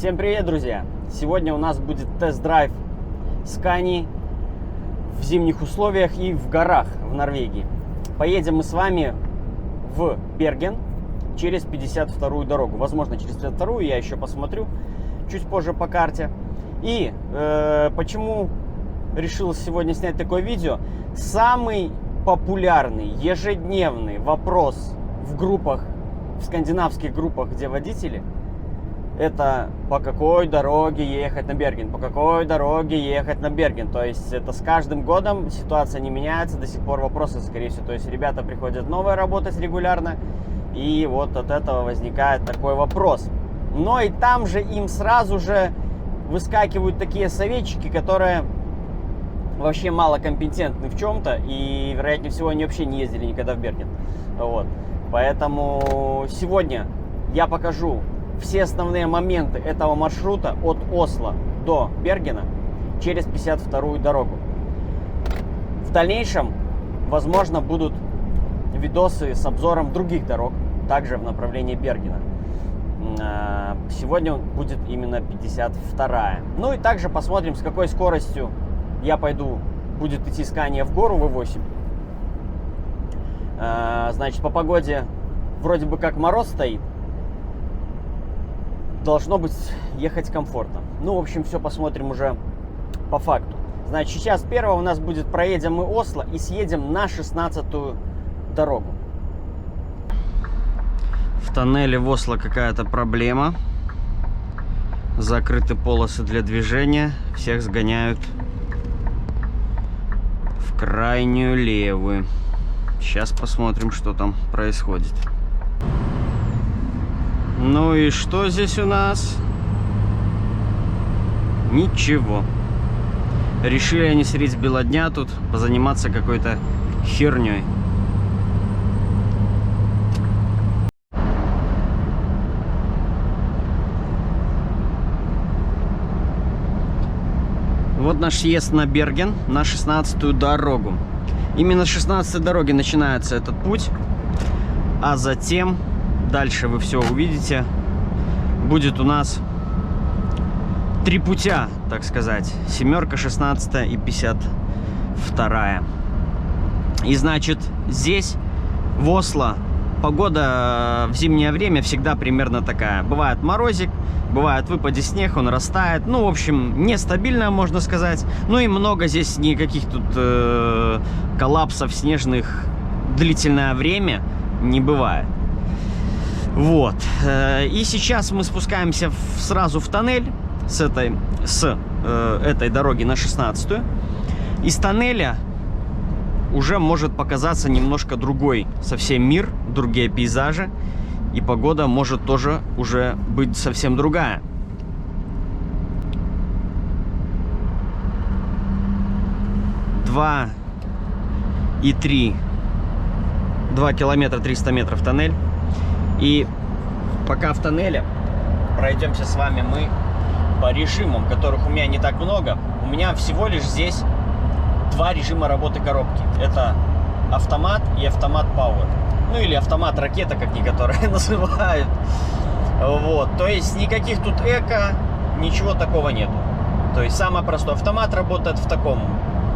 Всем привет, друзья! Сегодня у нас будет тест-драйв Scania в зимних условиях и в горах в Норвегии. Поедем мы с вами в Берген через 52-ю дорогу. Возможно, через 52-ю, я еще посмотрю чуть позже по карте. И почему решил сегодня снять такое видео? Самый популярный ежедневный вопрос в группах, в скандинавских группах, где водители, это по какой дороге ехать на Берген, по какой дороге ехать на Берген. То есть это с каждым годом ситуация не меняется, до сих пор вопросы, скорее всего. То есть ребята приходят новые работать регулярно, и вот от этого возникает такой вопрос. Но и там же им сразу же выскакивают такие советчики, которые вообще малокомпетентны в чем-то, и, вероятнее всего, они вообще не ездили никогда в Берген. Вот. Поэтому сегодня я покажу все основные моменты этого маршрута от Осло до Бергена через 52-ю дорогу. В дальнейшем, возможно, будут видосы с обзором других дорог, также в направлении Бергена. Сегодня будет именно 52-я. Ну и также посмотрим, с какой скоростью я пойду, будет идти Scania в гору V8. Значит, по погоде вроде бы как мороз стоит. Должно быть ехать комфортно. Ну, в общем, все посмотрим уже по факту. Значит, сейчас первое у нас будет: проедем мы Осло и съедем на 16-ю дорогу. В тоннеле в Осло какая-то проблема. Закрыты полосы для движения. Всех сгоняют в крайнюю левую. Сейчас посмотрим, что там происходит. Ну и что здесь у нас? Ничего. Решили они средь бела дня тут позаниматься какой-то херней. Вот наш съезд на Берген, на 16-ю дорогу. Именно с 16-й дороги начинается этот путь, а затем дальше вы все увидите. Будет у нас 3 путя, так сказать. 7-ка, 16-я и 52-я. И значит, здесь, в Осло, погода в зимнее время всегда примерно такая. Бывает морозик, бывает выпадет снег, он растает. Ну, в общем, нестабильно, можно сказать. Ну и много здесь никаких тут коллапсов снежных длительное время не бывает. Вот. И сейчас мы спускаемся сразу в тоннель с этой дороги на 16-ю. Из тоннеля уже может показаться немножко другой совсем мир, другие пейзажи. И погода может тоже уже быть совсем другая. Два километра 300 метров тоннель. И пока в тоннеле пройдемся с вами мы по режимам, которых у меня не так много. У меня всего лишь здесь 2 режима работы коробки. Это автомат и автомат Power. Ну или автомат ракета, как некоторые называют. Вот. То есть никаких тут эко, ничего такого нету. То есть самое простое. Автомат работает в таком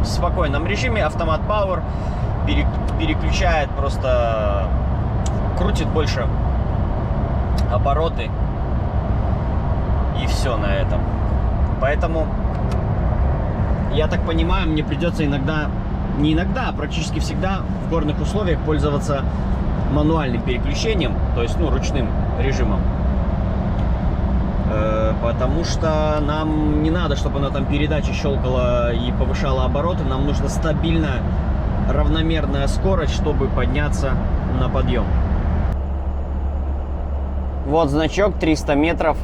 спокойном режиме. Автомат Power переключает, просто крутит больше обороты, и все на этом. Поэтому, я так понимаю, мне придется иногда, не иногда, а практически всегда в горных условиях пользоваться мануальным переключением, то есть, ну, ручным режимом. Потому что нам не надо, чтобы она там передачи щелкала и повышала обороты. Нам нужна стабильная, равномерная скорость, чтобы подняться на подъем. Вот значок 300 метров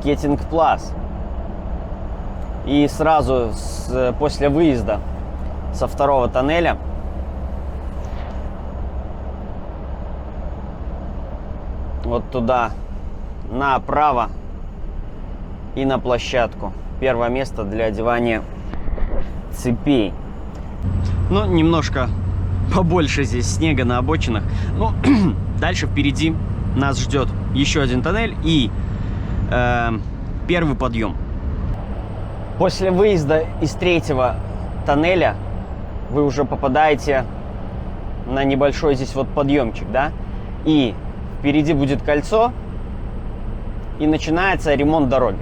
Кетингплас. И сразу после выезда со 2-го тоннеля вот туда направо и на площадку. Первое место для одевания цепей. Ну, немножко побольше здесь снега на обочинах. Но дальше впереди нас ждет еще один тоннель. И первый подъем. После выезда из третьего тоннеля вы уже попадаете на небольшой здесь вот подъемчик, да? И впереди будет кольцо, и начинается ремонт дороги.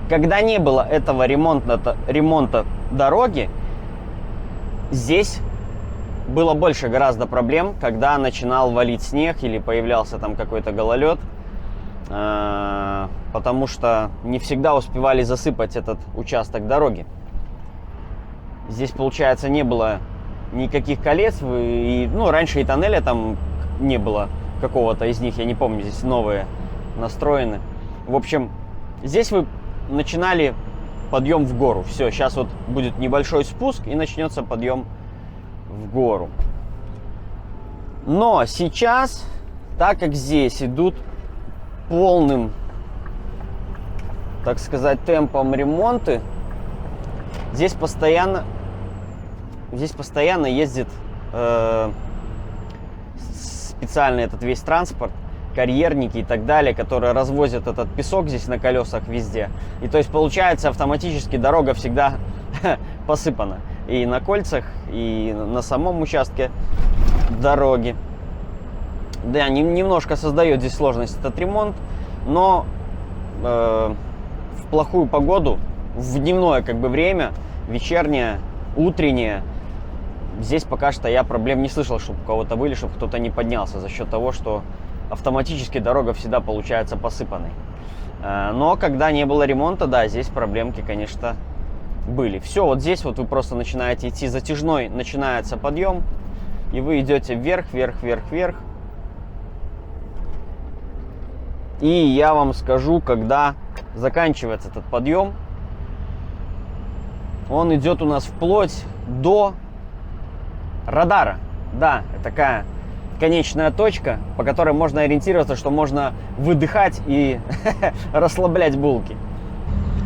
Когда не было этого ремонта дороги, здесь было больше гораздо проблем, когда начинал валить снег или появлялся там какой-то гололед, потому что не всегда успевали засыпать этот участок дороги. Здесь, получается, не было никаких колец, раньше и тоннеля там не было какого-то из них, я не помню, здесь новые настроены. В общем, здесь вы начинали подъем в гору. Все, сейчас вот будет небольшой спуск и начнется подъем в гору. Но сейчас, так как здесь идут полным, так сказать, темпом ремонты, здесь постоянно ездит специальный этот весь транспорт, карьерники и так далее, которые развозят этот песок здесь на колесах везде. И то есть получается автоматически дорога всегда посыпана. И на кольцах, и на самом участке дороги. Да, немножко создает здесь сложность этот ремонт, но в плохую погоду, в дневное как бы время, вечернее, утреннее, здесь пока что я проблем не слышал, чтобы у кого-то были, чтобы кто-то не поднялся за счет того, что автоматически дорога всегда получается посыпанной. Но когда не было ремонта, да, здесь проблемки, конечно, были. Все, вот здесь вот вы просто начинаете идти затяжной, начинается подъем, и вы идете вверх, вверх, вверх, вверх. И я вам скажу, когда заканчивается этот подъем, он идет у нас вплоть до радара. Да, это такая конечная точка, по которой можно ориентироваться, что можно выдыхать и расслаблять булки.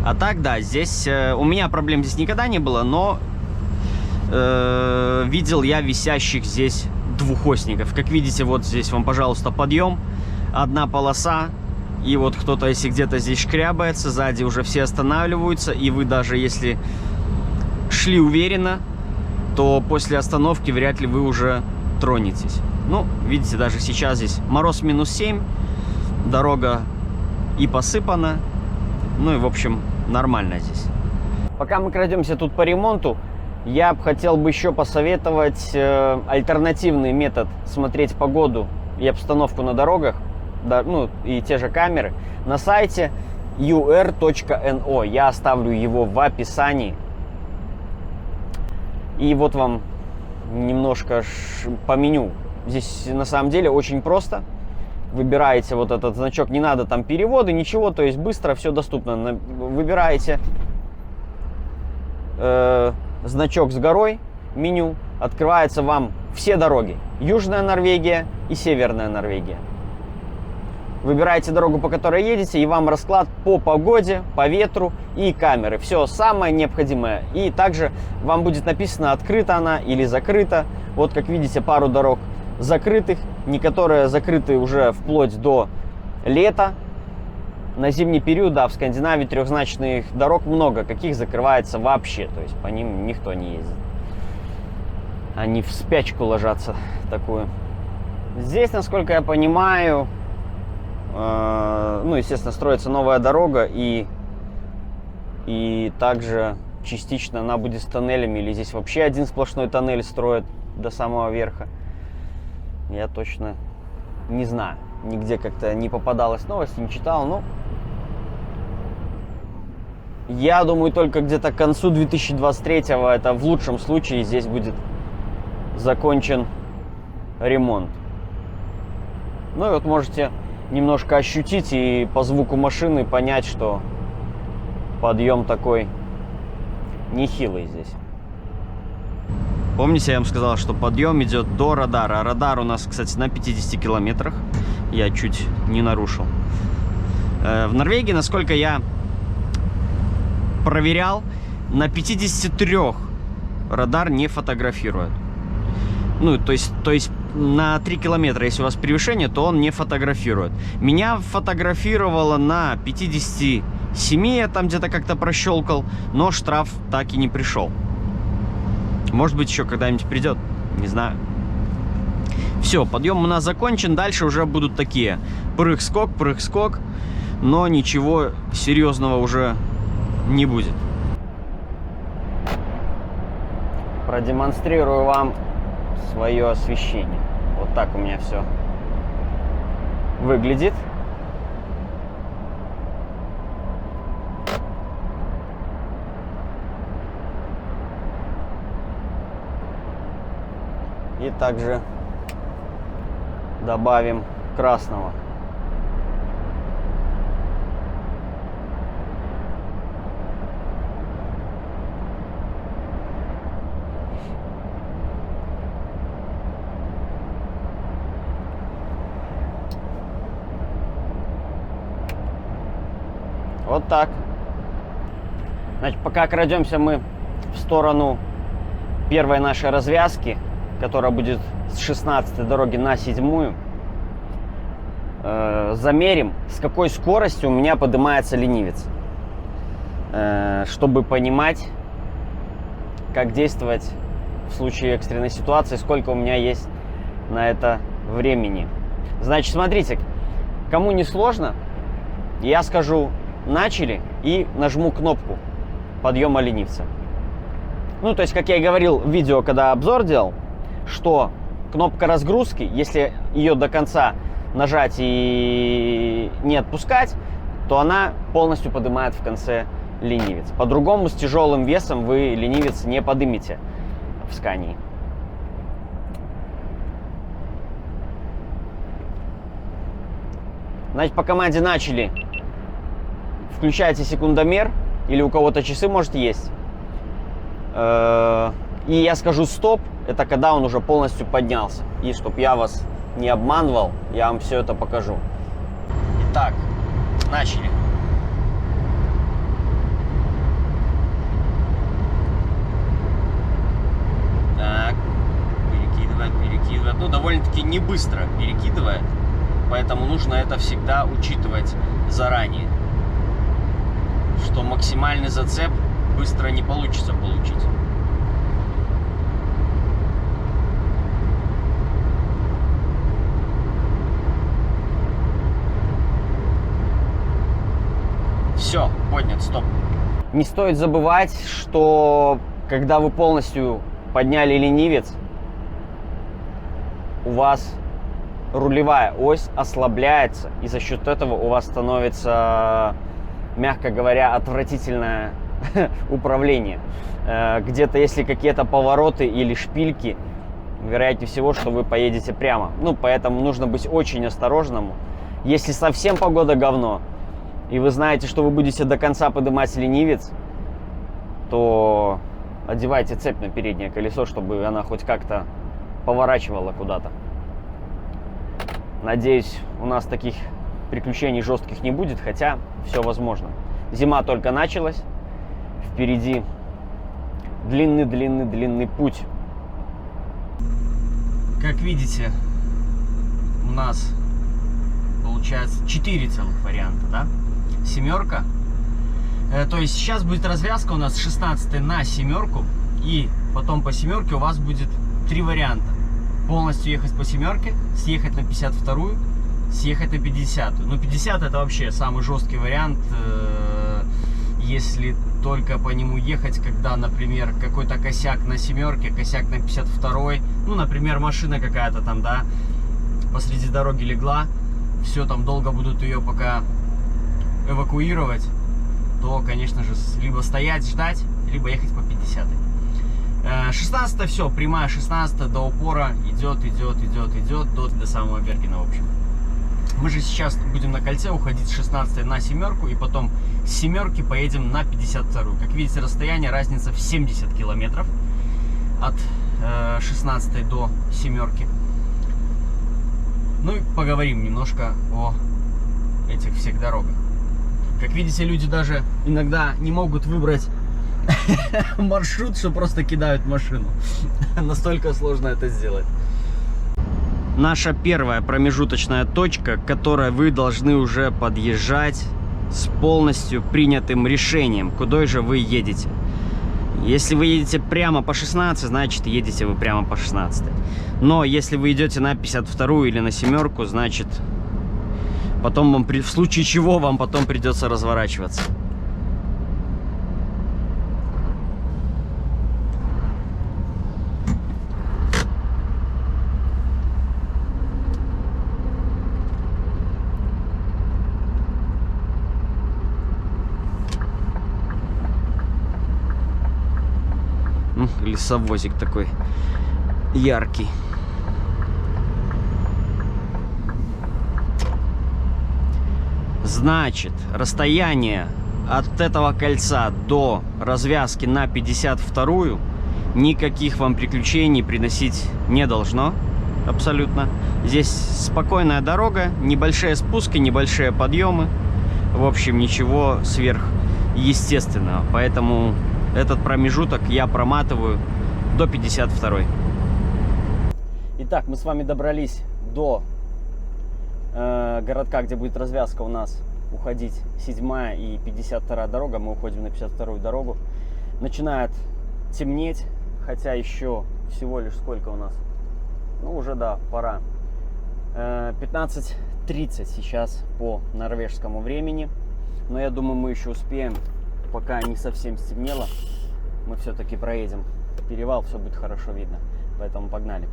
А так, да, здесь у меня проблем здесь никогда не было, но видел я висящих здесь двухосников. Как видите, вот здесь вам, пожалуйста, подъем, одна полоса, и вот кто-то, если где-то здесь шкрябается, сзади уже все останавливаются, и вы даже если шли уверенно, то после остановки вряд ли вы уже тронетесь. Ну, видите, даже сейчас здесь мороз -7, дорога и посыпана, ну и, в общем, нормально здесь. Пока мы крадемся тут по ремонту, я бы хотел еще посоветовать альтернативный метод смотреть погоду и обстановку на дорогах, да, ну и те же камеры, на сайте ur.no. Я оставлю его в описании. И вот вам немножко по меню. Здесь на самом деле очень просто. Выбираете вот этот значок, не надо там переводы, ничего, то есть быстро все доступно. Выбираете значок с горой, меню, открывается вам все дороги. Южная Норвегия и Северная Норвегия. Выбираете дорогу, по которой едете, и вам расклад по погоде, по ветру и камеры. Все самое необходимое. И также вам будет написано, открыта она или закрыта. Вот как видите, пару дорог закрытых, некоторые закрыты уже вплоть до лета. На зимний период, да, в Скандинавии трехзначных дорог много, каких закрывается вообще, то есть по ним никто не ездит. Они в спячку ложатся такую. Здесь, насколько я понимаю, ну, естественно, строится новая дорога, и также частично она будет с тоннелями, или здесь вообще один сплошной тоннель строят до самого верха. Я точно не знаю. Нигде как-то не попадалась новость, не читал, но я думаю, только где-то к концу 2023-го, это в лучшем случае, здесь будет закончен ремонт. Ну и вот можете немножко ощутить и по звуку машины понять, что подъем такой нехилый здесь. Помните, я вам сказал, что подъем идет до радара. Радар у нас, кстати, на 50 километрах. Я чуть не нарушил. В Норвегии, насколько я проверял, на 53 радар не фотографирует. Ну, то есть на 3 километра, если у вас превышение, то он не фотографирует. Меня фотографировало на 57 7 я там где-то как-то прощелкал, но штраф так и не пришел. Может быть, еще когда-нибудь придет, не знаю. Все, подъем у нас закончен, дальше уже будут такие прыг-скок, но ничего серьезного уже не будет. Продемонстрирую вам свое освещение. Вот так у меня все выглядит. И также добавим красного. Вот так. Значит, пока крадемся мы в сторону первой нашей развязки, которая будет с 16-й дороги на 7-ю, замерим, с какой скоростью у меня поднимается ленивец, чтобы понимать, как действовать в случае экстренной ситуации, сколько у меня есть на это времени. Значит, смотрите, кому не сложно, я скажу «начали» и нажму кнопку подъема ленивца. Ну, то есть, как я и говорил в видео, когда обзор делал, что кнопка разгрузки, если ее до конца нажать и не отпускать, то она полностью поднимает в конце ленивец. По-другому с тяжелым весом вы ленивец не поднимете в Scania. Значит, по команде «начали» включайте секундомер, или у кого-то часы, может, есть. И я скажу «стоп», это когда он уже полностью поднялся. И чтобы я вас не обманывал, я вам все это покажу. Итак, начали. Так, перекидывает. Ну, довольно-таки не быстро перекидывает, поэтому нужно это всегда учитывать заранее, что максимальный зацеп быстро не получится получить. Все, поднят, стоп. Не стоит забывать, что когда вы полностью подняли ленивец, у вас рулевая ось ослабляется, и за счет этого у вас становится, мягко говоря, отвратительное управление. Где-то, если какие-то повороты или шпильки, вероятнее всего, что вы поедете прямо. Ну, поэтому нужно быть очень осторожным. Если совсем погода говно, и вы знаете, что вы будете до конца поднимать ленивец, то одевайте цепь на переднее колесо, чтобы она хоть как-то поворачивала куда-то. Надеюсь, у нас таких приключений жестких не будет, хотя все возможно. Зима только началась, впереди длинный путь. Как видите, у нас получается 4 целых варианта, да? 7-ка. То есть сейчас будет развязка у нас с 16 на 7, и потом по 7 у вас будет 3 варианта. Полностью ехать по 7, съехать на 52-ю, съехать на 50-ю. Ну, 50 это вообще самый жесткий вариант, если только по нему ехать, когда, например, какой-то косяк на 7, косяк на 52-й, ну, например, машина какая-то там, да, посреди дороги легла, все, там долго будут ее пока эвакуировать, то, конечно же, либо стоять, ждать, либо ехать по 50-й. 16 все, прямая 16 до упора идет до самого Бергена, в общем. Мы же сейчас будем на кольце уходить с 16 на 7, и потом с 7 поедем на 52-ю. Как видите, расстояние, разница в 70 километров от 16 до 7. Ну и поговорим немножко о этих всех дорогах. Как видите, люди даже иногда не могут выбрать маршрут, что просто кидают машину. Настолько сложно это сделать. Наша первая промежуточная точка, к которой вы должны уже подъезжать с полностью принятым решением, куда же вы едете. Если вы едете прямо по 16, значит едете вы прямо по 16. Но если вы идете на 52 или на 7, значит потом вам, в случае чего, вам потом придется разворачиваться. Лесовозик такой яркий. Значит, расстояние от этого кольца до развязки на 52-ю никаких вам приключений приносить не должно. Абсолютно. Здесь спокойная дорога, небольшие спуски, небольшие подъемы. В общем, ничего сверхъестественного. Поэтому этот промежуток я проматываю до 52-й. Итак, мы с вами добрались до городка, где будет развязка у нас уходить 7-я и 52-я дорога. Мы уходим на 52-ю дорогу. Начинает темнеть, хотя еще всего лишь сколько у нас? Ну, уже, да, пора. 15:30 сейчас по норвежскому времени. Но я думаю, мы еще успеем, пока не совсем стемнело. Мы все-таки проедем перевал, все будет хорошо видно. Поэтому погнали.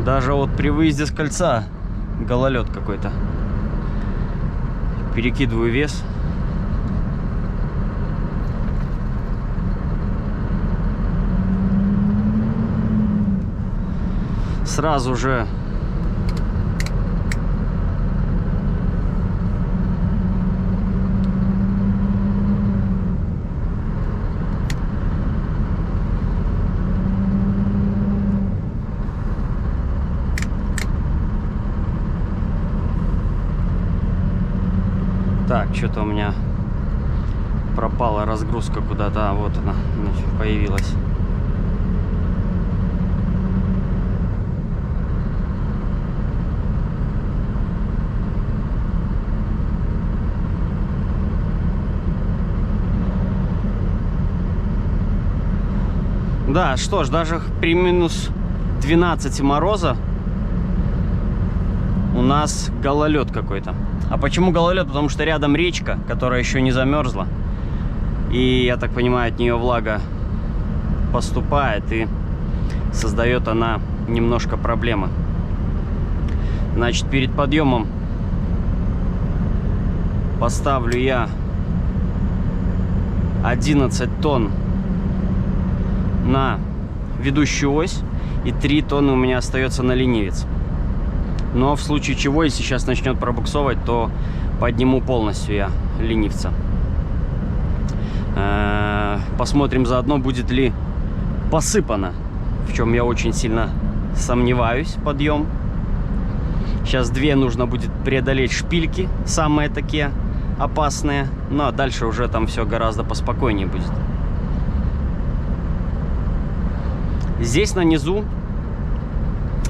Даже вот при выезде с кольца гололед какой-то. Перекидываю вес. Сразу же так, что-то у меня пропала разгрузка куда-то, а вот она появилась. Да, что ж, даже при минус 12 мороза у нас гололед какой-то. А почему гололед? Потому что рядом речка, которая еще не замерзла. И, я так понимаю, от нее влага поступает, и создает она немножко проблемы. Значит, перед подъемом поставлю я 11 тонн на ведущую ось, и 3 тонны у меня остается на ленивец. Но в случае чего, если сейчас начнет пробуксовывать, то подниму полностью я ленивца. Посмотрим заодно, будет ли посыпано, в чем я очень сильно сомневаюсь, подъем. Сейчас 2 нужно будет преодолеть шпильки, самые такие опасные. Ну а дальше уже там все гораздо поспокойнее будет. Здесь на низу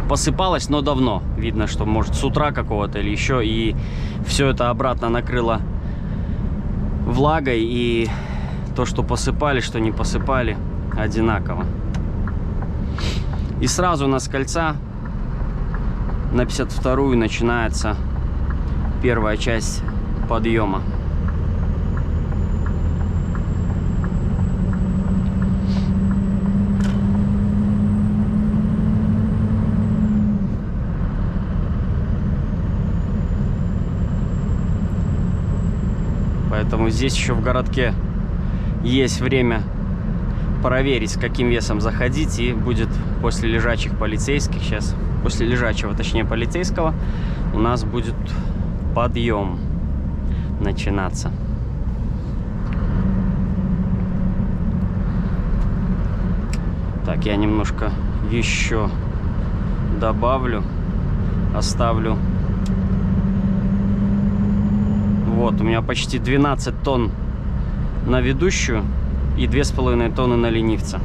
посыпалось, но давно. Видно, что может с утра какого-то или еще. И все это обратно накрыло влагой. И то, что посыпали, что не посыпали, одинаково. И сразу у нас с кольца на 52-ю начинается первая часть подъема. Поэтому здесь еще в городке есть время проверить, с каким весом заходить. И будет после лежачих полицейских, сейчас, после лежачего, точнее, полицейского, у нас будет подъем начинаться. Так, я немножко еще добавлю, оставлю. Вот, у меня почти 12 тонн на ведущую и 2,5 тонны на ленивца.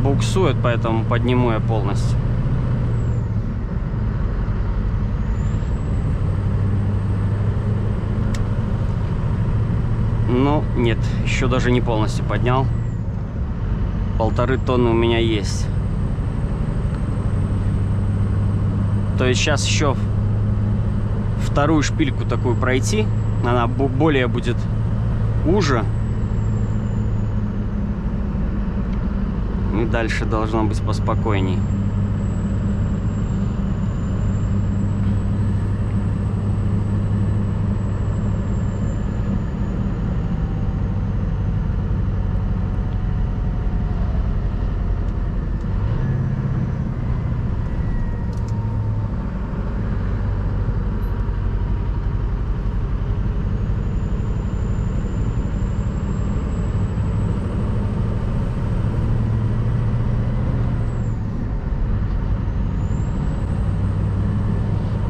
Буксует, поэтому подниму я полностью. Ну, нет, еще даже не полностью поднял. 1,5 тонны у меня есть. То есть сейчас еще вторую шпильку такую пройти. Она более будет уже. И дальше должно быть поспокойней.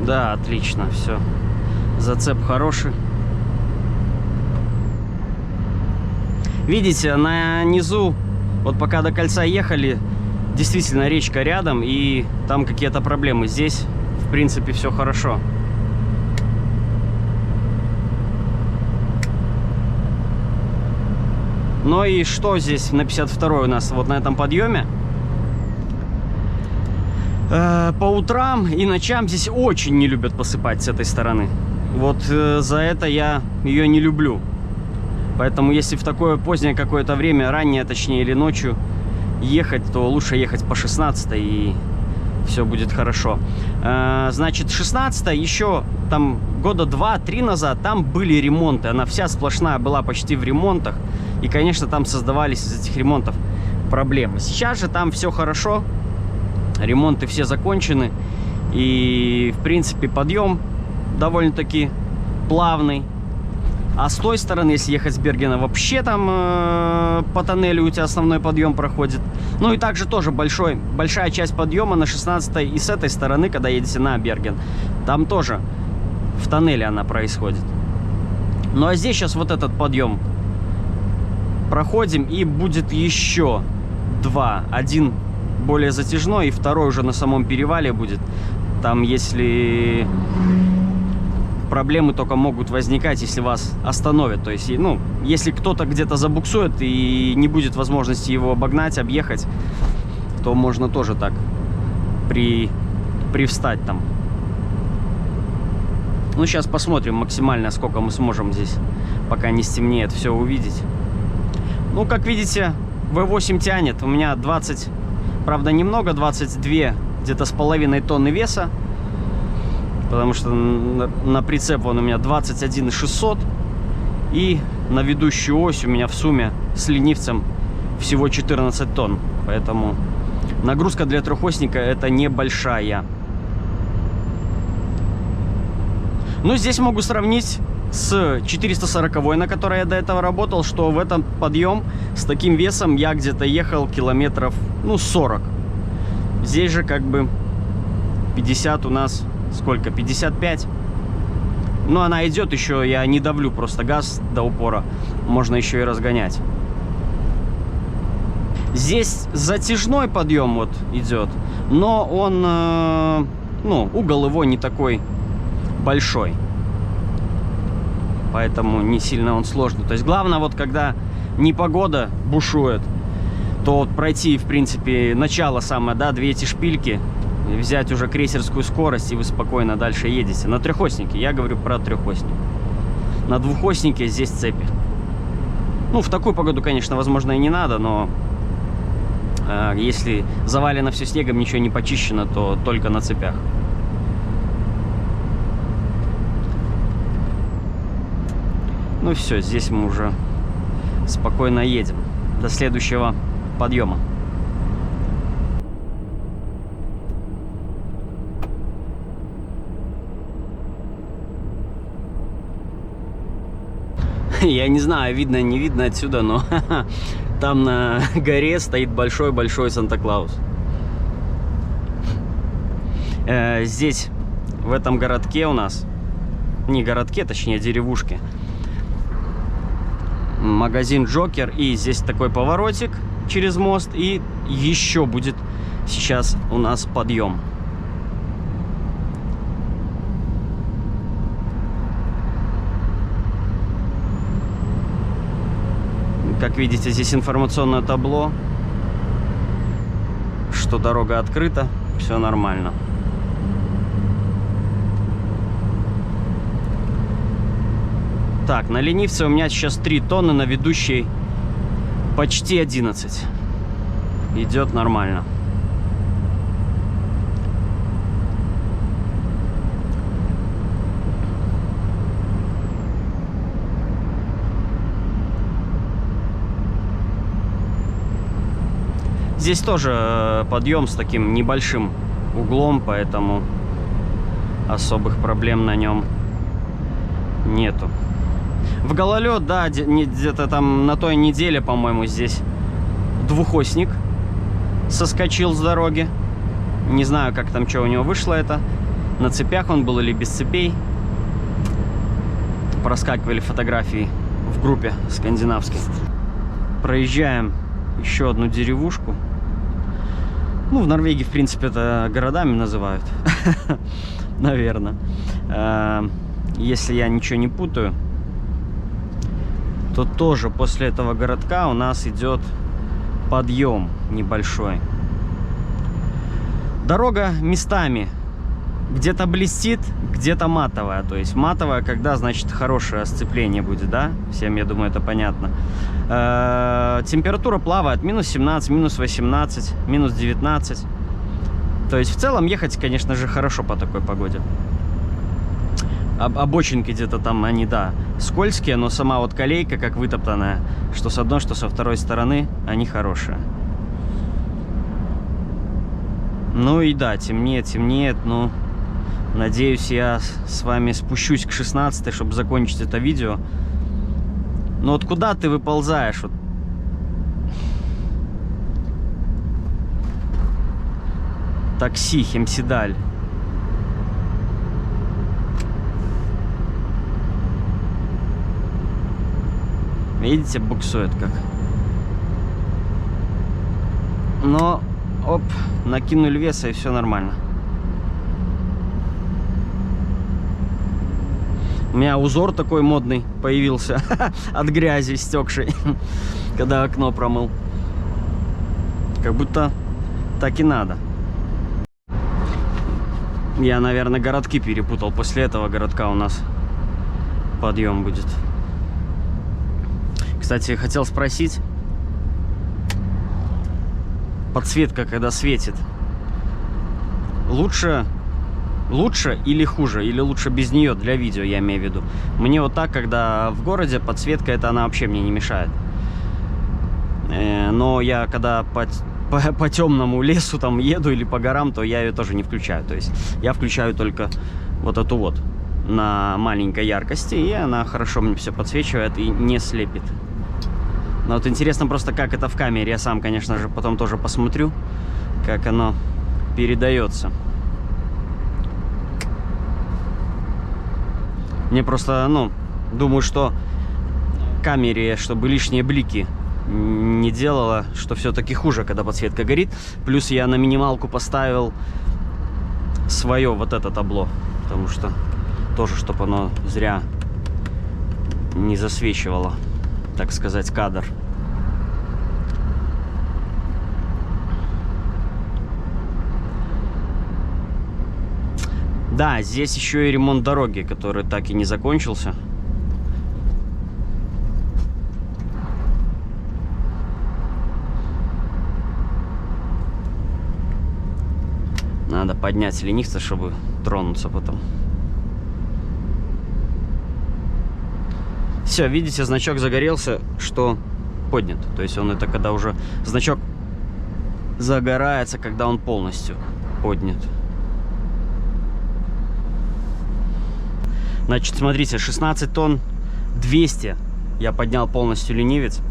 Да, отлично, все. Зацеп хороший. Видите, на низу, вот пока до кольца ехали, действительно речка рядом, и там какие-то проблемы. Здесь, в принципе, все хорошо. Ну и что здесь на 52-й у нас, вот на этом подъеме? По утрам и ночам здесь очень не любят посыпать с этой стороны. Вот за это я ее не люблю. Поэтому если в такое позднее какое-то время, раннее точнее, или ночью ехать, то лучше ехать по 16-й, и все будет хорошо. Значит, 16-я еще там года 2-3 назад там были ремонты. Она вся сплошная была почти в ремонтах. И, конечно, там создавались из этих ремонтов проблемы. Сейчас же там все хорошо. Ремонты все закончены. И, в принципе, подъем довольно-таки плавный. А с той стороны, если ехать с Бергена, вообще там по тоннелю у тебя основной подъем проходит. Ну и также тоже большая часть подъема на 16-й и с этой стороны, когда едете на Берген. Там тоже в тоннеле она происходит. Ну а здесь сейчас вот этот подъем проходим, и будет еще два. Один более затяжной, и второй уже на самом перевале будет. Там, если... проблемы только могут возникать, если вас остановят. То есть, ну, если кто-то где-то забуксует и не будет возможности его обогнать, объехать, то можно тоже так привстать там. Ну, сейчас посмотрим максимально, сколько мы сможем здесь, пока не стемнеет, все увидеть. Ну, как видите, V8 тянет. У меня 20, правда, немного, 22 где-то с половиной тонны веса. Потому что на прицеп он у меня 21 600. И на ведущую ось у меня в сумме с ленивцем всего 14 тонн. Поэтому нагрузка для трехосника это небольшая. Ну, здесь могу сравнить с 440-й, на которой я до этого работал, что в этом подъем с таким весом я где-то ехал километров, ну, 40. Здесь же как бы 50 у нас... Сколько? 55. Но она идет еще, я не давлю просто газ до упора. Можно еще и разгонять. Здесь затяжной подъем вот идет. Но он, ну, угол его не такой большой. Поэтому не сильно он сложный. То есть главное, вот когда непогода бушует, то вот пройти, в принципе, начало самое, да, 2 эти шпильки, взять уже крейсерскую скорость, и вы спокойно дальше едете. На трехоснике, я говорю про трехосник. На двухоснике здесь цепи. Ну, в такую погоду, конечно, возможно, и не надо, но если завалено все снегом, ничего не почищено, то только на цепях. Ну все, здесь мы уже спокойно едем до следующего подъема. Я не знаю, видно, не видно отсюда, но там на горе стоит большой-большой Санта-Клаус. Здесь, в этом городке у нас, не городке, точнее деревушке, магазин Джокер, и здесь такой поворотик через мост, и еще будет сейчас у нас подъем. Как видите, здесь информационное табло, что дорога открыта, все нормально. Так, на ленивце у меня сейчас 3 тонны, на ведущей почти 11. Идет нормально. Здесь тоже подъем с таким небольшим углом, поэтому особых проблем на нем нету. В гололед, да, где-то там на той неделе, по-моему, здесь двухосник соскочил с дороги. Не знаю, как там, что у него вышло это. На цепях он был или без цепей. Проскакивали фотографии в группе скандинавской. Проезжаем еще одну деревушку. Ну, в Норвегии, в принципе, это городами называют. Наверное. Если я ничего не путаю, то тоже после этого городка у нас идет подъем небольшой. Дорога местами где-то блестит, где-то матовая. То есть матовая, когда, значит, хорошее сцепление будет, да? Всем, я думаю, это понятно. Температура плавает минус 17, минус 18, минус 19. То есть в целом ехать, конечно же, хорошо по такой погоде. Обочинки где-то там, они, да, скользкие, но сама вот колейка как вытоптанная, что с одной, что со второй стороны, они хорошие. Ну и да, темнеет, ну, надеюсь, я с вами спущусь к 16, чтобы закончить это видео. Но вот куда ты выползаешь? Вот. Такси, Хемседаль. Видите, буксует как. Но, оп, накинули веса, и все нормально. У меня узор такой модный появился от грязи стекшей, когда окно промыл. Как будто так и надо. Я, наверное, городки перепутал. После этого городка у нас подъем будет. Кстати, хотел спросить, подсветка, когда светит, лучше или хуже, или лучше без нее для видео, я имею в виду. Мне вот так, когда в городе подсветка, это она вообще мне не мешает. Но я когда по темному лесу там еду или по горам, то я ее тоже не включаю. То есть я включаю только вот эту вот на маленькой яркости, и она хорошо мне все подсвечивает и не слепит. Но вот интересно просто, как это в камере. Я сам, конечно же, потом тоже посмотрю, как оно передается. Мне просто, ну, думаю, что камере, чтобы лишние блики не делала, что все-таки хуже, когда подсветка горит. Плюс я на минималку поставил свое вот это табло, потому что тоже, чтобы оно зря не засвечивало, так сказать, кадр. Да, здесь еще и ремонт дороги, который так и не закончился. Надо поднять ленивца, чтобы тронуться потом. Все, видите, значок загорелся, что поднят. То есть он это когда уже... Значок загорается, когда он полностью поднят. Значит, смотрите, 16 тонн 200 я поднял полностью ленивец.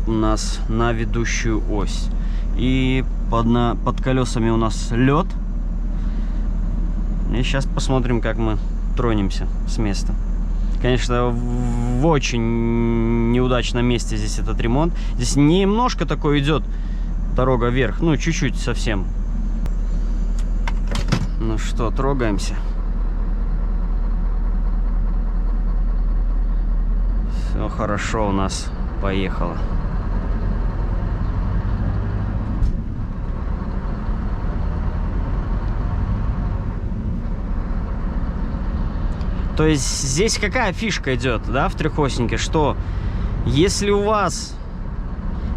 У нас на ведущую ось. И под колесами у нас лед. И сейчас посмотрим, как мы тронемся с места. Конечно, в очень неудачном месте здесь этот ремонт. Здесь немножко такой идет дорога вверх. Ну, чуть-чуть совсем. Ну что, трогаемся. Все хорошо у нас поехало. То есть здесь какая фишка идет, да, в трехоснике, что если у вас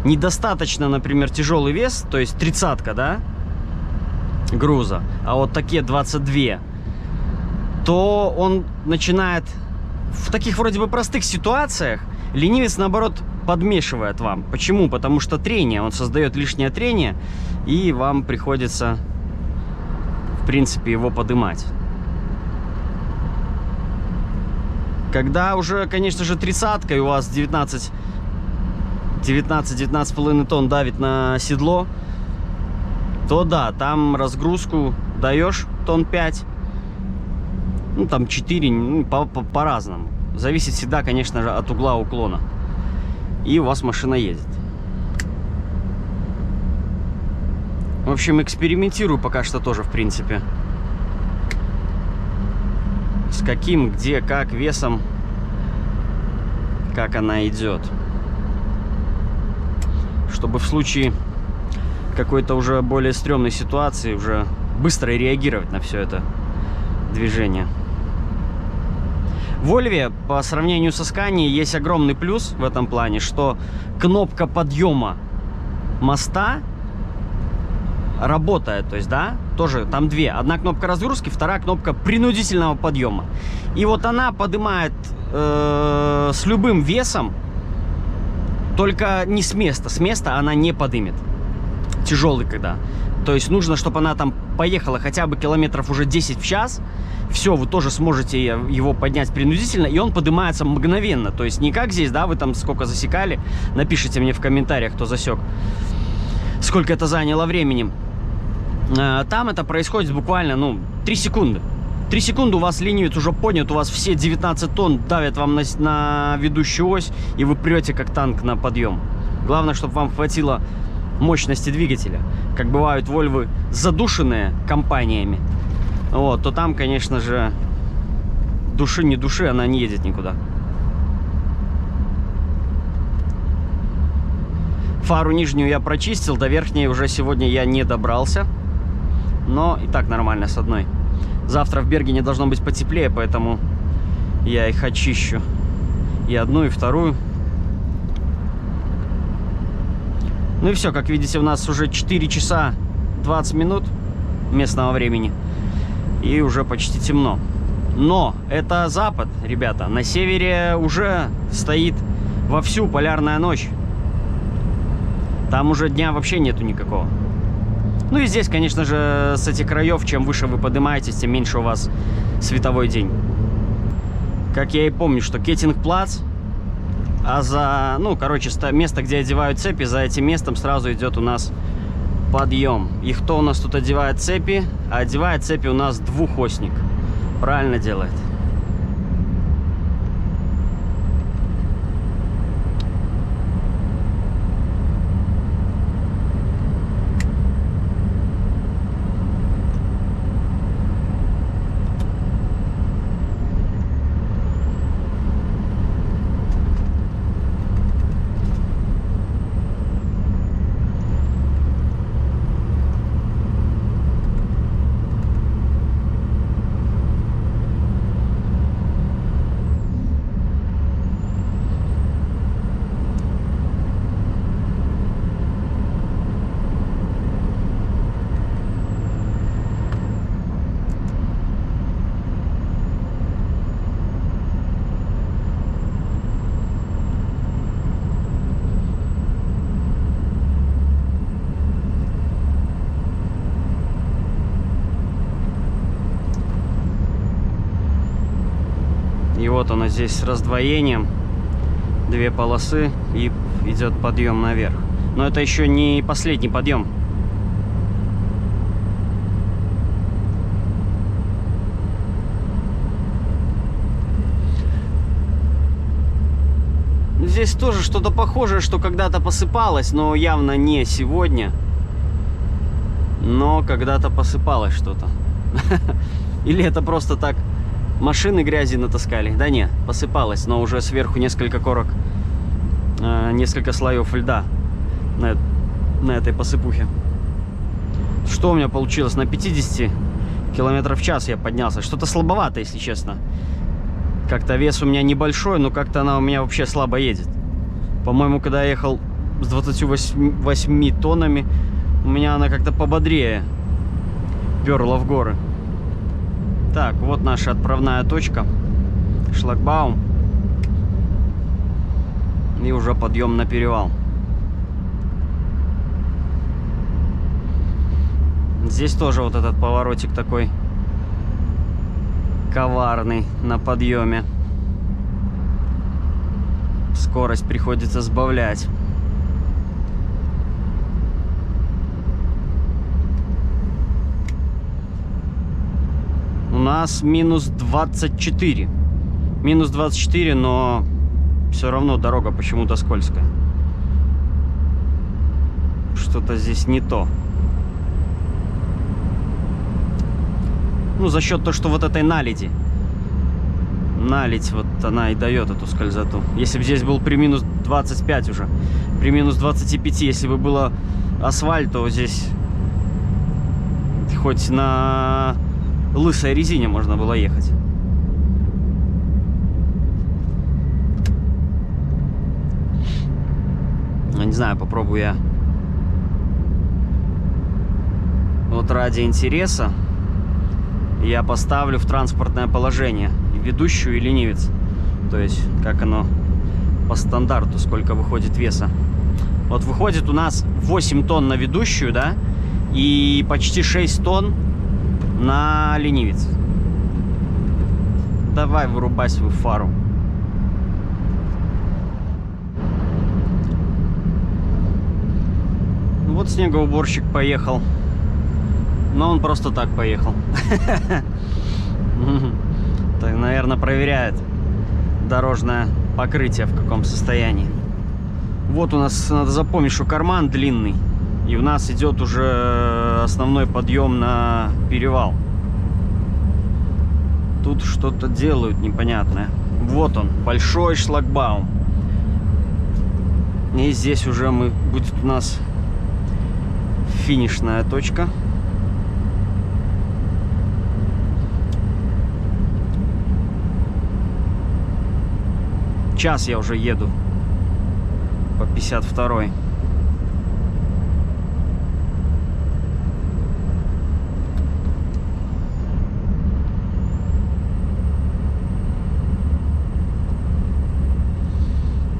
недостаточно, например, тяжелый вес, то есть 30-ка, да, груза, а вот такие 22, то он начинает в таких вроде бы простых ситуациях ленивец, наоборот, подмешивает вам. Почему? Потому что трение, он создает лишнее трение, и вам приходится, в принципе, его подымать. Когда уже, конечно же, 30-ка, и у вас 19,5 тонн давит на седло, то да, там разгрузку даешь тонн 5, ну там 4, ну, по-разному. Зависит всегда, конечно же, от угла уклона. И у вас машина едет. В общем, экспериментирую пока что тоже, в принципе. С каким, где, как весом, как она идет. Чтобы в случае какой-то уже более стрёмной ситуации уже быстро реагировать на все это движение. В Volvo по сравнению со Scania есть огромный плюс в этом плане, что кнопка подъема моста работает, то есть, да, тоже там две. Одна кнопка разгрузки, вторая кнопка принудительного подъема. И вот она поднимает с любым весом, только не с места. С места она не подымет. Тяжелый когда. То есть нужно, чтобы она там поехала хотя бы километров уже 10 в час. Все, вы тоже сможете его поднять принудительно, и он поднимается мгновенно. То есть не как здесь, да, вы там сколько засекали. Напишите мне в комментариях, кто засек, сколько это заняло времени. Там это происходит буквально, ну, 3 секунды. 3 секунды у вас ленивец уже поднят, у вас все 19 тонн давят вам на ведущую ось, и вы прете как танк на подъем. Главное, чтобы вам хватило мощности двигателя. Как бывают Volvo задушенные компаниями, вот, то там, конечно же, души не души, она не едет никуда. Фару нижнюю я прочистил, до верхней уже сегодня я не добрался. Но и так нормально с одной. Завтра в Бергене должно быть потеплее, поэтому я их очищу. И одну, и вторую. Ну и все, как видите, у нас уже 4 часа 20 минут местного времени. И уже почти темно. Но это запад, ребята. На севере уже стоит вовсю полярная ночь. Там уже дня вообще нету никакого. Ну и здесь, конечно же, с этих краев, чем выше вы поднимаетесь, тем меньше у вас световой день. Как я и помню, что Кеттингплац, а за, ну, короче, место, где одевают цепи, за этим местом сразу идет у нас подъем. И кто у нас тут одевает цепи? А одевает цепи у нас двухосник. Правильно делает. И вот оно здесь с раздвоением. 2 полосы и идет подъем наверх. Но это еще не последний подъем. Здесь тоже что-то похожее, что когда-то посыпалось, но явно не сегодня. Но когда-то посыпалось что-то. Или это просто так машины грязи натаскали? Да не, посыпалось, но уже сверху несколько корок, несколько слоев льда на этой посыпухе. Что у меня получилось? На 50 километров в час я поднялся. Что-то слабовато, если честно. Как-то вес у меня небольшой, но как-то она у меня вообще слабо едет. По-моему, когда я ехал с 28 тоннами, у меня она как-то пободрее перла в горы. Так, вот наша отправная точка. Шлагбаум. И уже подъем на перевал. Здесь тоже вот этот поворотик такой коварный на подъеме. Скорость приходится сбавлять. У нас минус 24. Минус 24, но все равно дорога почему-то скользкая. Что-то здесь не то. Ну, за счет того, что вот этой наледи. Наледь, вот она и дает эту скользоту. Если бы здесь был при минус 25 уже, при минус 25, если бы было асфальт, то здесь хоть на лысой резине можно было ехать. Я не знаю, попробую я. Вот ради интереса я поставлю в транспортное положение ведущую и ленивец. То есть, как оно по стандарту, сколько выходит веса. Вот выходит у нас 8 тонн на ведущую, да, и почти 6 тонн на ленивец. Давай, вырубай свою фару. Вот снегоуборщик поехал. Но он просто так поехал. Так, наверное, проверяет дорожное покрытие в каком состоянии. Вот у нас, надо запомнить, что карман длинный. И у нас идет уже основной подъем на перевал. Тут что-то делают непонятное. Вот он, большой шлагбаум. И здесь уже будет у нас финишная точка. Час я уже еду по 52-й.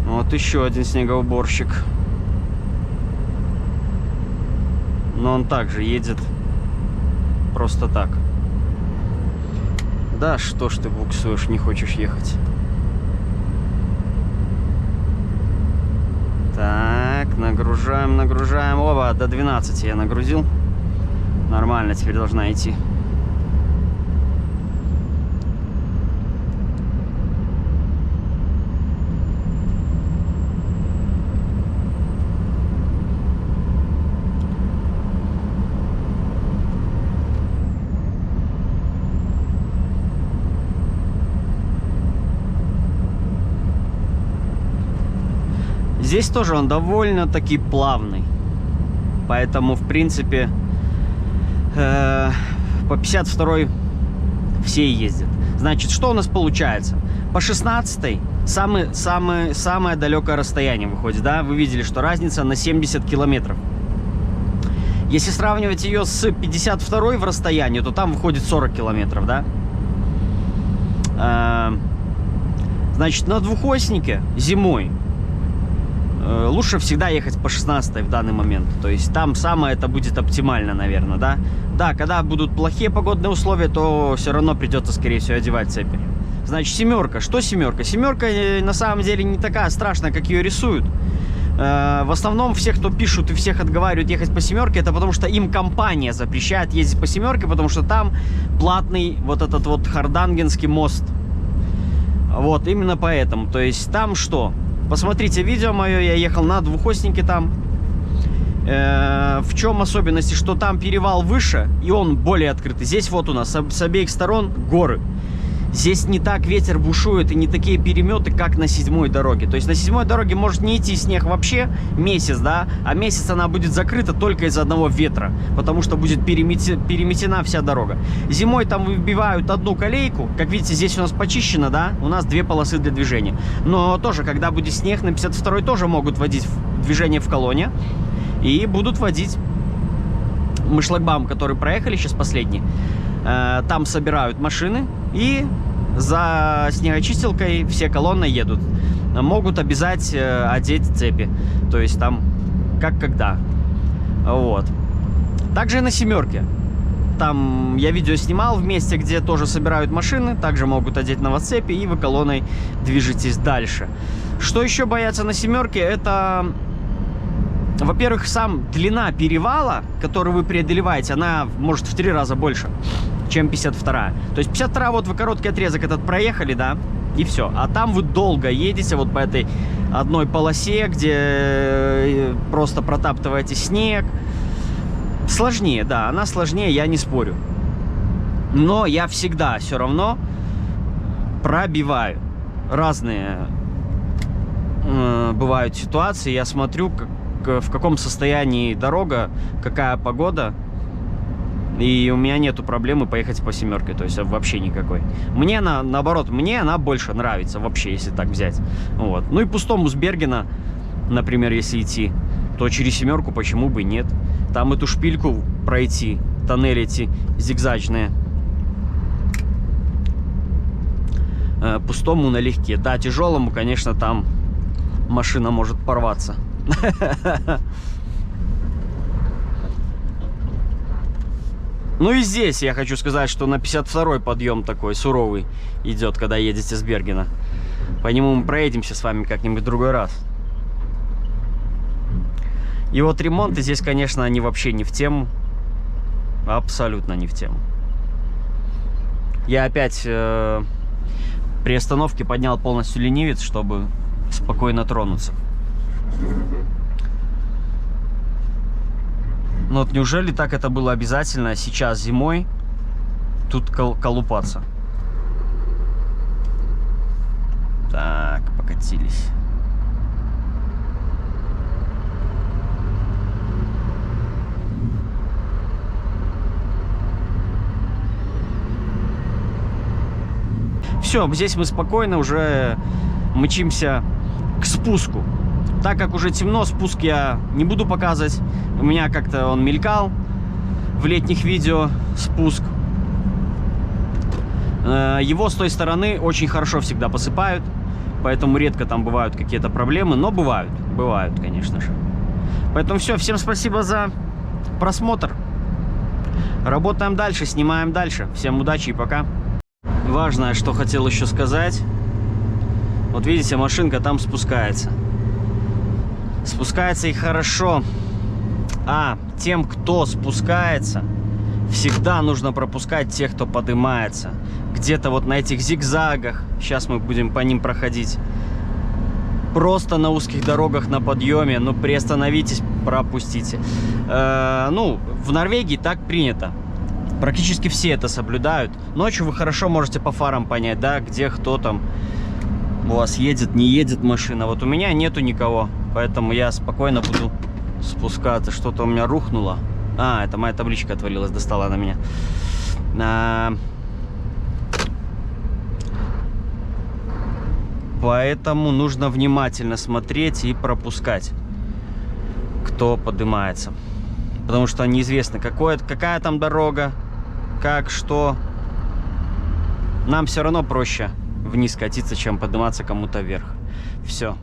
Вот еще один снегоуборщик. Но он также едет просто так. Да что ж ты буксуешь, не хочешь ехать? Так, нагружаем, нагружаем. Оба, до 12 я нагрузил. Нормально, теперь должна идти. Здесь тоже он довольно-таки плавный. Поэтому, в принципе, по 52-й все ездят. Значит, что у нас получается? По 16-й самое далекое расстояние выходит. Да? Вы видели, что разница на 70 километров. Если сравнивать ее с 52-й в расстоянии, то там выходит 40 километров. Да? Значит, на двухоснике зимой лучше всегда ехать по 16 в данный момент. То есть там самое это будет оптимально, наверное, да? Да, когда будут плохие погодные условия, то все равно придется, скорее всего, одевать цепи. Значит, семерка. Что семерка? Семерка на самом деле не такая страшная, как ее рисуют. В основном все, кто пишут и всех отговаривают ехать по семерке, это потому что им компания запрещает ездить по семерке, потому что там платный вот этот вот Хардангенский мост. Вот, именно поэтому. То есть там что? Посмотрите видео мое, я ехал на двухоснике там. В чем особенности? Что там перевал выше, и он более открытый. Здесь вот у нас с обеих сторон горы. Здесь не так ветер бушует и не такие переметы, как на 7-й дороге. То есть на 7-й дороге может не идти снег вообще месяц, да, а месяц она будет закрыта только из-за одного ветра, потому что будет переметена вся дорога. Зимой там выбивают одну колейку, как видите, здесь у нас почищено, да, у нас 2 полосы для движения. Но тоже, когда будет снег, на 52-й тоже могут водить движение в колонне и будут водить. Мы шлагбаум, который проехали сейчас последний, там собирают машины и за снегочистилкой все колонны едут. Могут обязать одеть цепи. То есть там как когда. Вот. Также и на семерке. Там я видео снимал в месте, где тоже собирают машины. Также могут одеть на вас цепи, и вы колонной движетесь дальше. Что еще боятся на семерке? Это... Во-первых, длина перевала, который вы преодолеваете, она может в 3 раза больше, чем 52-я. То есть 52-я, вот вы короткий отрезок этот проехали, да, и все. А там вы долго едете вот по этой одной полосе, где просто протаптываете снег. Сложнее, да, она сложнее, я не спорю. Но я всегда все равно пробиваю. Разные бывают ситуации, я смотрю, в каком состоянии дорога, какая погода, и у меня нету проблемы поехать по семерке, то есть вообще никакой. Мне она, наоборот, мне она больше нравится вообще, если так взять. Вот. Ну и пустому с Бергена, например, если идти, то через семерку почему бы нет. Там эту шпильку пройти, тоннели эти зигзажные. Пустому налегке. Да, тяжелому, конечно, там машина может порваться. Ну и здесь я хочу сказать, что на 52-й подъем такой суровый идет, когда едете с Бергена. По нему мы проедемся с вами как-нибудь в другой раз. И вот ремонты здесь, конечно, они вообще не в тему. Абсолютно не в тему. Я опять при остановке поднял полностью ленивец, чтобы спокойно тронуться. Ну вот неужели так это было обязательно сейчас зимой тут колупаться? Так, покатились. Все, здесь мы спокойно уже мчимся к спуску. Так как уже темно, спуск я не буду показывать. У меня как-то он мелькал в летних видео, спуск. Его с той стороны очень хорошо всегда посыпают, поэтому редко там бывают какие-то проблемы, но бывают, конечно же. Поэтому все, всем спасибо за просмотр. Работаем дальше, снимаем дальше. Всем удачи и пока. Важное, что хотел еще сказать. Вот видите, машинка там спускается. Спускается и хорошо. А тем, кто спускается, всегда нужно пропускать тех, кто поднимается. Где-то вот на этих зигзагах. Сейчас мы будем по ним проходить. Просто на узких дорогах на подъеме. Ну, приостановитесь, пропустите. Ну, в Норвегии так принято. Практически все это соблюдают. Ночью вы хорошо можете по фарам понять, да, где кто там у вас едет, не едет машина. Вот у меня нету никого, поэтому я спокойно буду спускаться. Что-то у меня рухнуло. А, это моя табличка отвалилась, достала она меня. Поэтому нужно внимательно смотреть и пропускать, кто поднимается. Потому что неизвестно, какая там дорога, как, что. Нам все равно проще вниз катиться, чем подниматься кому-то вверх. Все.